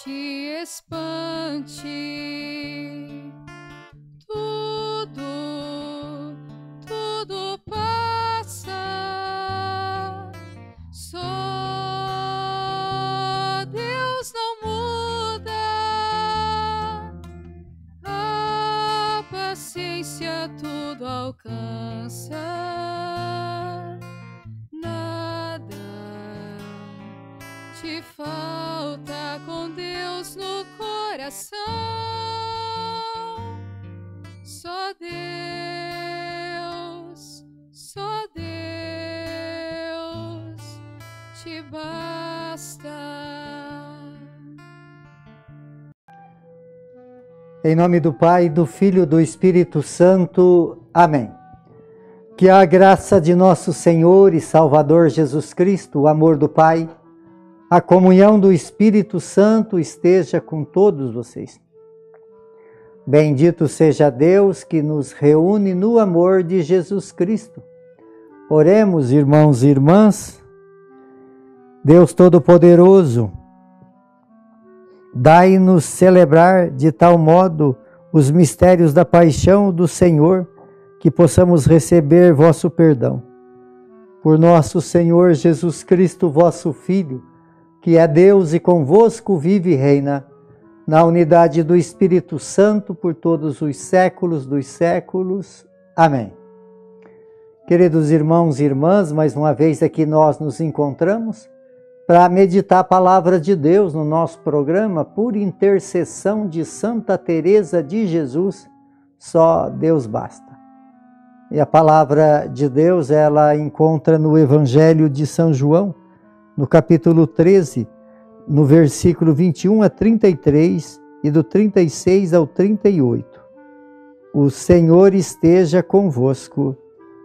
te espante. Tudo passa. Só Deus não muda. A paciência tudo alcança. Te falta com Deus no coração. Só Deus te basta. Em nome do Pai, do Filho e do Espírito Santo. Amém. Que a graça de nosso Senhor e Salvador Jesus Cristo, o amor do Pai, a comunhão do Espírito Santo esteja com todos vocês. Bendito seja Deus que nos reúne no amor de Jesus Cristo. Oremos, irmãos e irmãs. Deus Todo-Poderoso, dai-nos celebrar de tal modo os mistérios da paixão do Senhor, que possamos receber vosso perdão. Por nosso Senhor Jesus Cristo, vosso Filho, que é Deus e convosco vive e reina, na unidade do Espírito Santo, por todos os séculos dos séculos. Amém. Queridos irmãos e irmãs, mais uma vez aqui nós nos encontramos para meditar a palavra de Deus no nosso programa, por intercessão de Santa Teresa de Jesus, só Deus basta. E a palavra de Deus, ela encontra no Evangelho de São João, no capítulo 13, no versículo 21 a 33 e do 36 ao 38. O Senhor esteja convosco,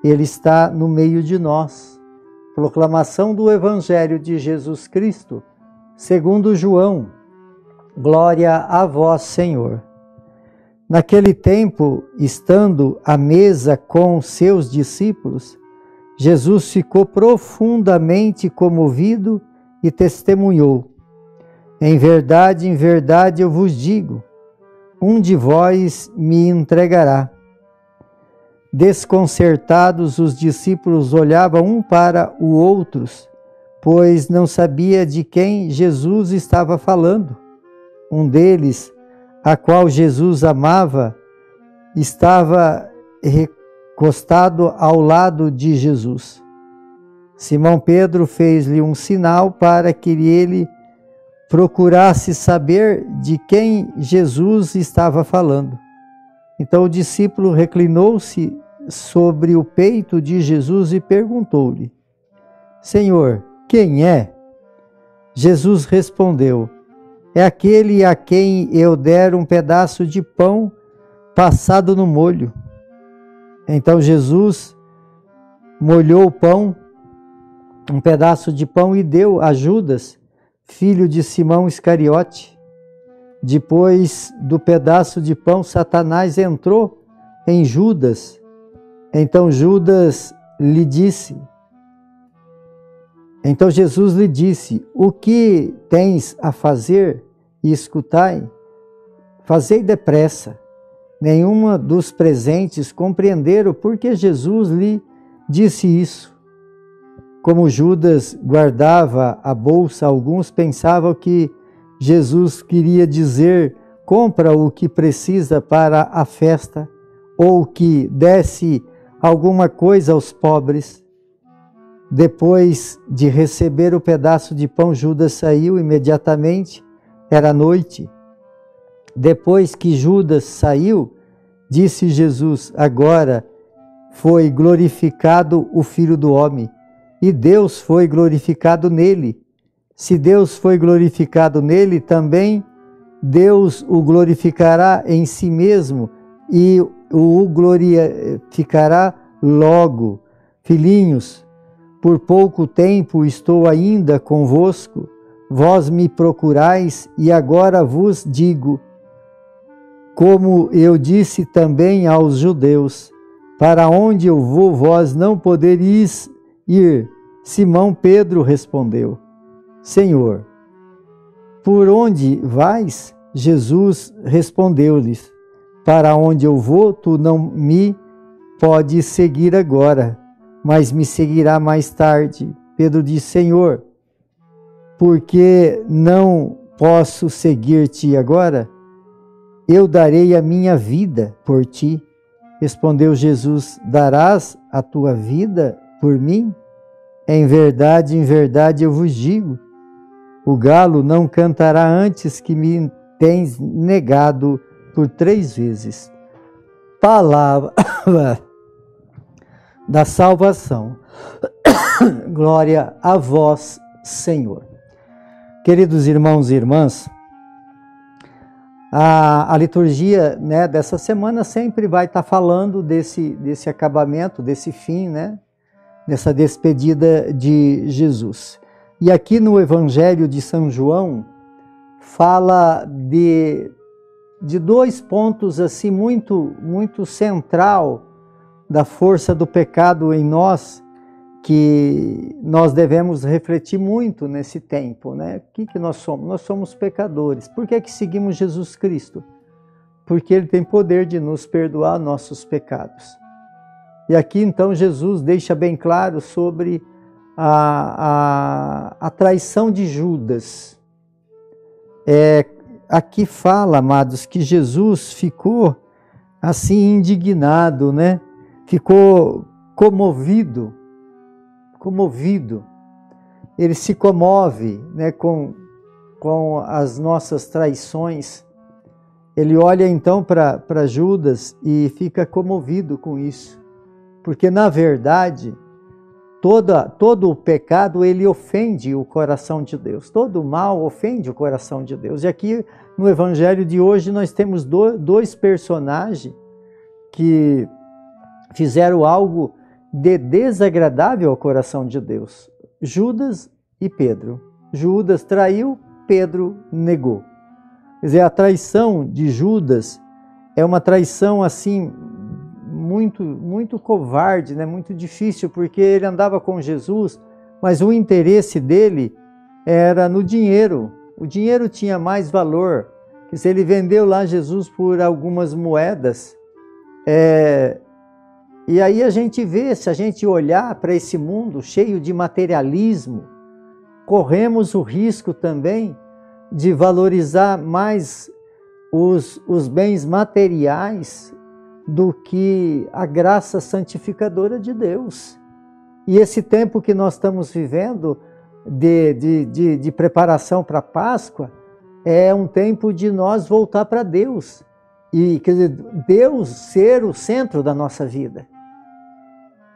Ele está no meio de nós. Proclamação do Evangelho de Jesus Cristo, segundo João. Glória a vós, Senhor. Naquele tempo, estando à mesa com seus discípulos, Jesus ficou profundamente comovido e testemunhou: em verdade, eu vos digo, um de vós me entregará. Desconcertados, os discípulos olhavam um para o outro, pois não sabia de quem Jesus estava falando. Um deles, a qual Jesus amava, estava recostado ao lado de Jesus. Simão Pedro fez-lhe um sinal para que ele procurasse saber de quem Jesus estava falando. Então o discípulo reclinou-se sobre o peito de Jesus e perguntou-lhe: Senhor, quem é? Jesus respondeu: é aquele a quem eu der um pedaço de pão passado no molho. Então Jesus molhou o pão, um pedaço de pão, e deu a Judas, filho de Simão Iscariote. Depois do pedaço de pão, Satanás entrou em Judas. Então Jesus lhe disse: o que tens a fazer? E escutai, fazei depressa. Nenhuma dos presentes compreenderam porque Jesus lhe disse isso. Como Judas guardava a bolsa, alguns pensavam que Jesus queria dizer: compra o que precisa para a festa, ou que desse alguma coisa aos pobres. Depois de receber o pedaço de pão, Judas saiu imediatamente. Era noite. Depois que Judas saiu, disse Jesus: agora foi glorificado o Filho do Homem, e Deus foi glorificado nele. Se Deus foi glorificado nele, também Deus o glorificará em si mesmo e o glorificará logo. Filhinhos, por pouco tempo estou ainda convosco, vós me procurais, e agora vos digo, como eu disse também aos judeus: para onde eu vou, vós não poderíeis ir. Simão Pedro respondeu: Senhor, por onde vais? Jesus respondeu-lhes: para onde eu vou, tu não me podes seguir agora, mas me seguirá mais tarde. Pedro disse: Senhor, por que não posso seguir-te agora? Eu darei a minha vida por ti. Respondeu Jesus: darás a tua vida por mim? Em verdade eu vos digo, o galo não cantará antes que me tens negado por 3 vezes. Palavra da salvação. Glória a vós, Senhor. Queridos irmãos e irmãs, a liturgia, né, dessa semana sempre vai estar falando desse acabamento, desse fim, né, dessa despedida de Jesus. E aqui no Evangelho de São João fala de 2 pontos assim muito central da força do pecado em nós, que nós devemos refletir muito nesse tempo, né? O que nós somos? Nós somos pecadores. Por que seguimos Jesus Cristo? Porque Ele tem poder de nos perdoar nossos pecados. E aqui então Jesus deixa bem claro sobre a traição de Judas. Aqui fala, amados, que Jesus ficou assim indignado, né? Ficou comovido. Ele se comove, né, com as nossas traições. Ele olha então para Judas e fica comovido com isso, porque na verdade todo o pecado ele ofende o coração de Deus, todo o mal ofende o coração de Deus. E aqui no Evangelho de hoje nós temos 2 personagens que fizeram algo de desagradável ao coração de Deus: Judas e Pedro. Judas traiu, Pedro negou. Quer dizer, a traição de Judas é uma traição assim muito covarde, né? Muito difícil, porque ele andava com Jesus, mas o interesse dele era no dinheiro. O dinheiro tinha mais valor. Quer dizer, ele vendeu lá Jesus por algumas moedas. E aí a gente vê, se a gente olhar para esse mundo cheio de materialismo, corremos o risco também de valorizar mais os bens materiais do que a graça santificadora de Deus. E esse tempo que nós estamos vivendo de preparação para a Páscoa é um tempo de nós voltar para Deus. E, quer dizer, Deus ser o centro da nossa vida.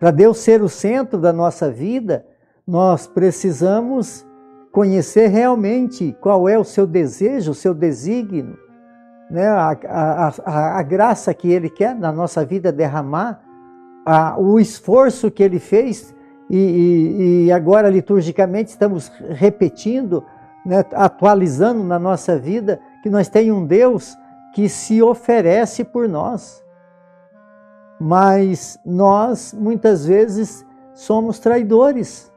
Para Deus ser o centro da nossa vida, nós precisamos conhecer realmente qual é o seu desejo, o seu desígnio, né? A graça que Ele quer na nossa vida derramar, o esforço que Ele fez, e agora liturgicamente estamos repetindo, né, atualizando na nossa vida, que nós temos um Deus que se oferece por nós. Mas nós, muitas vezes, somos traidores,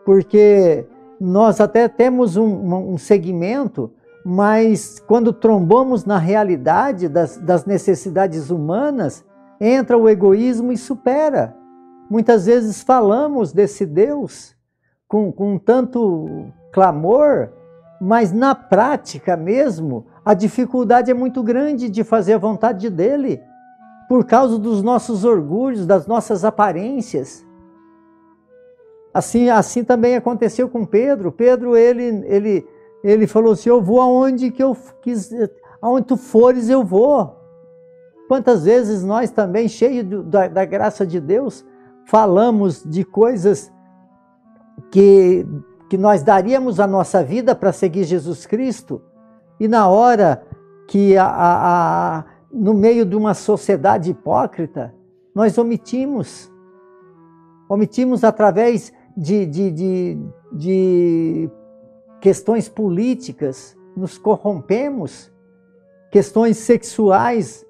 porque nós até temos um segmento, mas quando trombamos na realidade das necessidades humanas, entra o egoísmo e supera. Muitas vezes falamos desse Deus com tanto clamor, mas na prática mesmo, a dificuldade é muito grande de fazer a vontade dele, por causa dos nossos orgulhos, das nossas aparências. Assim também aconteceu com Pedro. Pedro, ele falou assim: eu vou aonde que eu quiser, aonde tu fores eu vou. Quantas vezes nós também, cheios da graça de Deus, falamos de coisas que nós daríamos a nossa vida para seguir Jesus Cristo, e na hora que no meio de uma sociedade hipócrita, nós omitimos através de questões políticas, nos corrompemos, questões sexuais,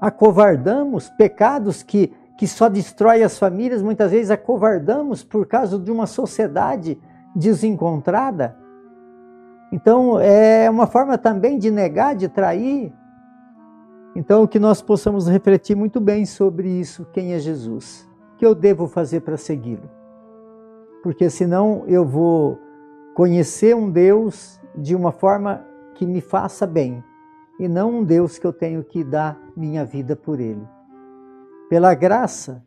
acovardamos, pecados que só destrói as famílias, muitas vezes acovardamos por causa de uma sociedade desencontrada. Então, é uma forma também de negar, de trair. Então, que nós possamos refletir muito bem sobre isso, quem é Jesus. O que eu devo fazer para segui-lo? Porque senão eu vou conhecer um Deus de uma forma que me faça bem, e não um Deus que eu tenho que dar minha vida por ele. Pela graça,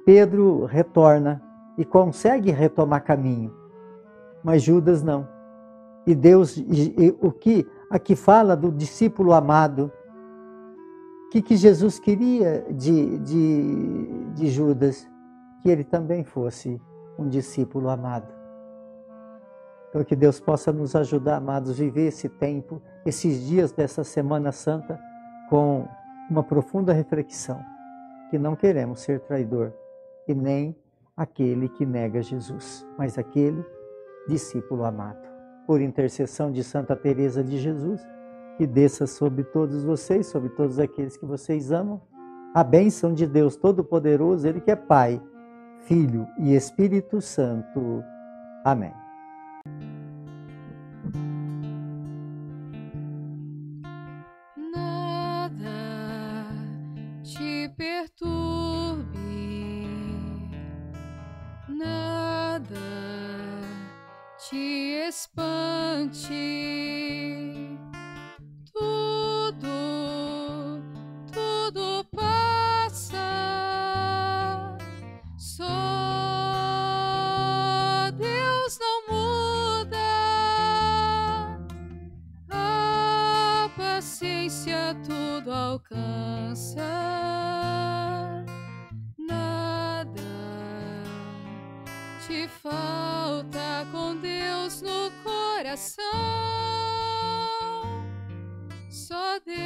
Pedro retorna e consegue retomar caminho, mas Judas não. E Deus, o que aqui fala do discípulo amado, o que Jesus queria de Judas? Que ele também fosse um discípulo amado. Então que Deus possa nos ajudar, amados, viver esse tempo, esses dias dessa Semana Santa com uma profunda reflexão, que não queremos ser traidor e nem aquele que nega Jesus, mas aquele discípulo amado. Por intercessão de Santa Teresa de Jesus, que desça sobre todos vocês, sobre todos aqueles que vocês amam, a bênção de Deus Todo-Poderoso, Ele que é Pai, Filho e Espírito Santo. Amém. Nada te perturbe, nada te espante, tudo passa, só Deus não muda, a paciência tudo alcança, nada te falta com Deus no coração, só Deus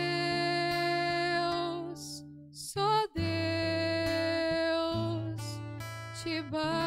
te basta.